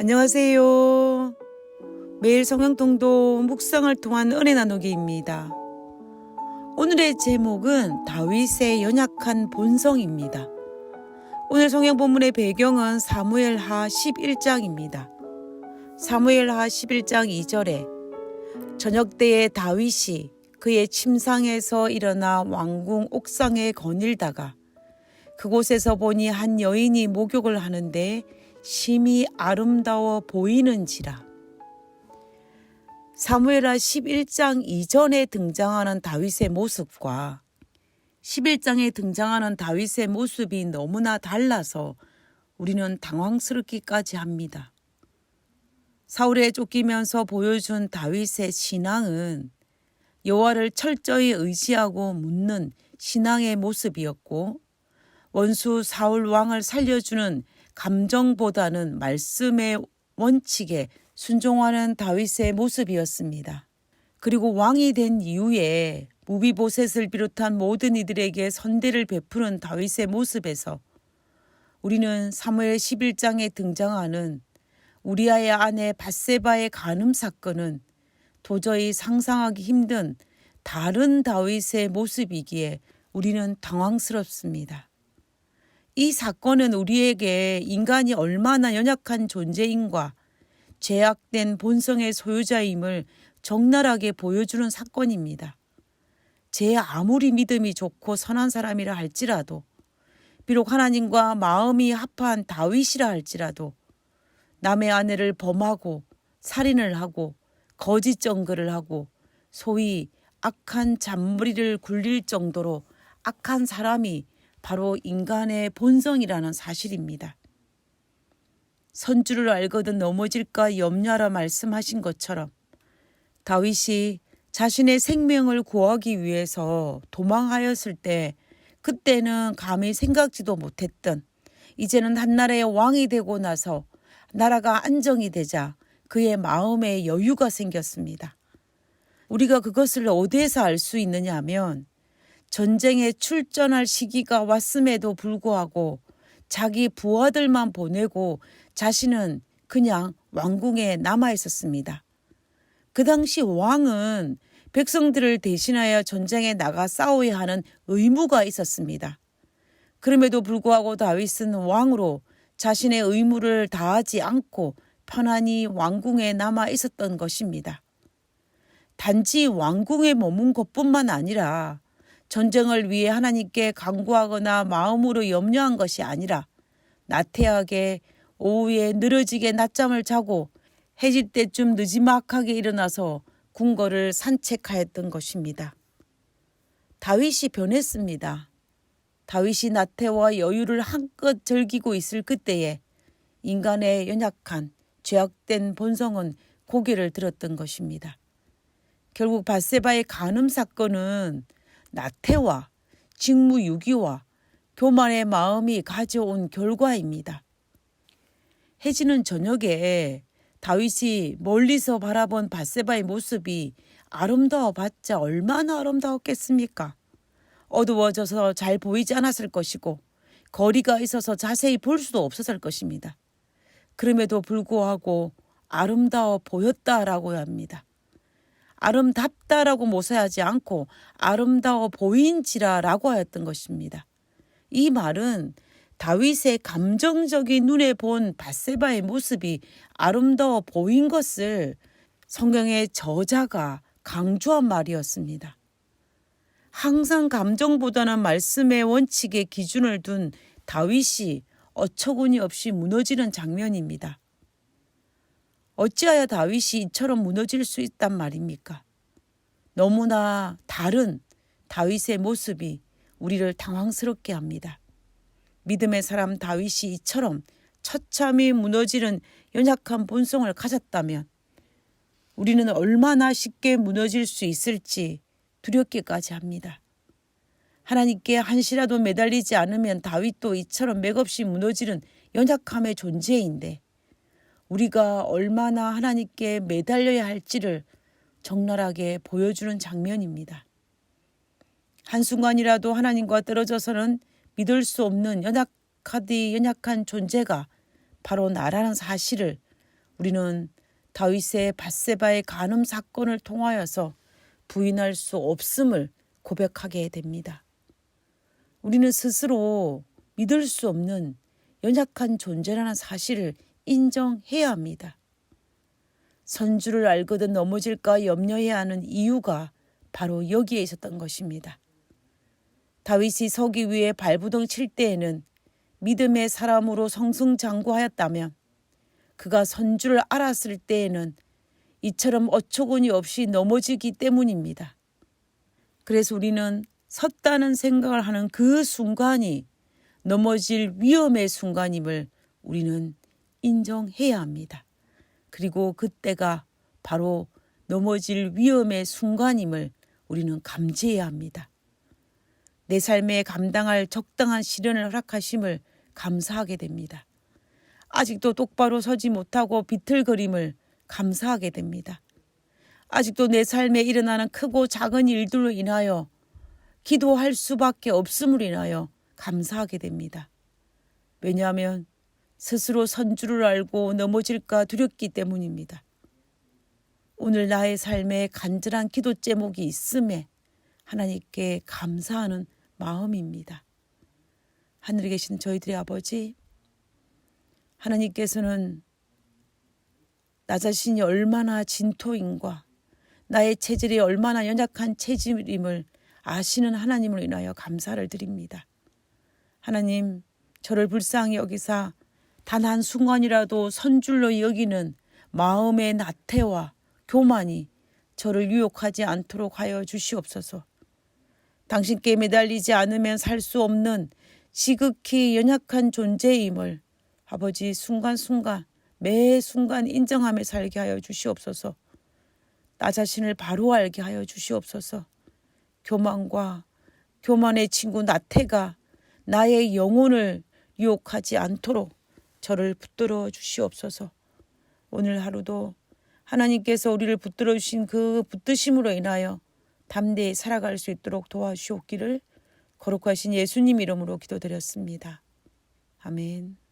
안녕하세요. 매일 성경통독 묵상을 통한 은혜 나누기입니다. 오늘의 제목은 다윗의 연약한 본성입니다. 오늘 성경 본문의 배경은 사무엘하 11장입니다. 사무엘하 11장 2절에 저녁때에 다윗이 그의 침상에서 일어나 왕궁 옥상에 거닐다가 그곳에서 보니 한 여인이 목욕을 하는데 심히 아름다워 보이는지라. 사무엘하 11장 이전에 등장하는 다윗의 모습과 11장에 등장하는 다윗의 모습이 너무나 달라서 우리는 당황스럽기까지 합니다. 사울에 쫓기면서 보여준 다윗의 신앙은 여호와를 철저히 의지하고 묻는 신앙의 모습이었고, 원수 사울 왕을 살려주는 감정보다는 말씀의 원칙에 순종하는 다윗의 모습이었습니다. 그리고 왕이 된 이후에 무비보셋을 비롯한 모든 이들에게 선대를 베푸는 다윗의 모습에서 우리는 사무엘 11장에 등장하는 우리아의 아내 밧세바의 간음 사건은 도저히 상상하기 힘든 다른 다윗의 모습이기에 우리는 당황스럽습니다. 이 사건은 우리에게 인간이 얼마나 연약한 존재인과 죄악된 본성의 소유자임을 적나라하게 보여주는 사건입니다. 제 아무리 믿음이 좋고 선한 사람이라 할지라도, 비록 하나님과 마음이 합한 다윗이라 할지라도 남의 아내를 범하고 살인을 하고 거짓 증거를 하고 소위 악한 잔머리를 굴릴 정도로 악한 사람이 바로 인간의 본성이라는 사실입니다. 선주를 알거든 넘어질까 염려하라 말씀하신 것처럼 다윗이 자신의 생명을 구하기 위해서 도망하였을 때 그때는 감히 생각지도 못했던, 이제는 한나라의 왕이 되고 나서 나라가 안정이 되자 그의 마음에 여유가 생겼습니다. 우리가 그것을 어디에서 알 수 있느냐 하면 전쟁에 출전할 시기가 왔음에도 불구하고 자기 부하들만 보내고 자신은 그냥 왕궁에 남아 있었습니다. 그 당시 왕은 백성들을 대신하여 전쟁에 나가 싸워야 하는 의무가 있었습니다. 그럼에도 불구하고 다윗은 왕으로 자신의 의무를 다하지 않고 편안히 왕궁에 남아 있었던 것입니다. 단지 왕궁에 머문 것뿐만 아니라 전쟁을 위해 하나님께 간구하거나 마음으로 염려한 것이 아니라 나태하게 오후에 늘어지게 낮잠을 자고 해질 때쯤 느지막하게 일어나서 궁궐을 산책하였던 것입니다. 다윗이 변했습니다. 다윗이 나태와 여유를 한껏 즐기고 있을 그때에 인간의 연약한 죄악된 본성은 고개를 들었던 것입니다. 결국 밧세바의 간음 사건은 나태와 직무유기와 교만의 마음이 가져온 결과입니다. 해지는 저녁에 다윗이 멀리서 바라본 밧세바의 모습이 아름다워봤자 얼마나 아름다웠겠습니까? 어두워져서 잘 보이지 않았을 것이고 거리가 있어서 자세히 볼 수도 없었을 것입니다. 그럼에도 불구하고 아름다워 보였다라고 합니다. 아름답다라고 모사하지 않고 아름다워 보인지라라고 하였던 것입니다. 이 말은 다윗의 감정적인 눈에 본 밧세바의 모습이 아름다워 보인 것을 성경의 저자가 강조한 말이었습니다. 항상 감정보다는 말씀의 원칙에 기준을 둔 다윗이 어처구니 없이 무너지는 장면입니다. 어찌하여 다윗이 이처럼 무너질 수 있단 말입니까? 너무나 다른 다윗의 모습이 우리를 당황스럽게 합니다. 믿음의 사람 다윗이 이처럼 처참히 무너지는 연약한 본성을 가졌다면 우리는 얼마나 쉽게 무너질 수 있을지 두렵기까지 합니다. 하나님께 한시라도 매달리지 않으면 다윗도 이처럼 맥없이 무너지는 연약함의 존재인데 우리가 얼마나 하나님께 매달려야 할지를 적나라하게 보여주는 장면입니다. 한순간이라도 하나님과 떨어져서는 믿을 수 없는 연약한 존재가 바로 나라는 사실을 우리는 다윗의 밧세바의 간음 사건을 통하여서 부인할 수 없음을 고백하게 됩니다. 우리는 스스로 믿을 수 없는 연약한 존재라는 사실을 인정해야 합니다. 선주를 알거든 넘어질까 염려해야 하는 이유가 바로 여기에 있었던 것입니다. 다윗이 서기 위에 발부둥 칠 때에는 믿음의 사람으로 성승장구하였다면 그가 선주를 알았을 때에는 이처럼 어처구니 없이 넘어지기 때문입니다. 그래서 우리는 섰다는 생각을 하는 그 순간이 넘어질 위험의 순간임을 우리는 인정해야 합니다. 그리고 그때가 바로 넘어질 위험의 순간임을 우리는 감지해야 합니다. 내 삶에 감당할 적당한 시련을 허락하심을 감사하게 됩니다. 아직도 똑바로 서지 못하고 비틀거림을 감사하게 됩니다. 아직도 내 삶에 일어나는 크고 작은 일들로 인하여 기도할 수밖에 없음으로 인하여 감사하게 됩니다. 왜냐하면 스스로 선주를 알고 넘어질까 두렵기 때문입니다. 오늘 나의 삶에 간절한 기도 제목이 있음에 하나님께 감사하는 마음입니다. 하늘에 계신 저희들의 아버지, 하나님께서는 나 자신이 얼마나 진토인과 나의 체질이 얼마나 연약한 체질임을 아시는 하나님으로 인하여 감사를 드립니다. 하나님, 저를 불쌍히 여기사 단 한순간이라도 선줄로 여기는 마음의 나태와 교만이 저를 유혹하지 않도록 하여 주시옵소서. 당신께 매달리지 않으면 살 수 없는 지극히 연약한 존재임을 아버지 순간순간 매 순간 인정하며 살게 하여 주시옵소서. 나 자신을 바로 알게 하여 주시옵소서. 교만과 교만의 친구 나태가 나의 영혼을 유혹하지 않도록 저를 붙들어 주시옵소서. 오늘 하루도 하나님께서 우리를 붙들어 주신 그 붙드심으로 인하여 담대히 살아갈 수 있도록 도와주시옵기를 거룩하신 예수님 이름으로 기도드렸습니다. 아멘.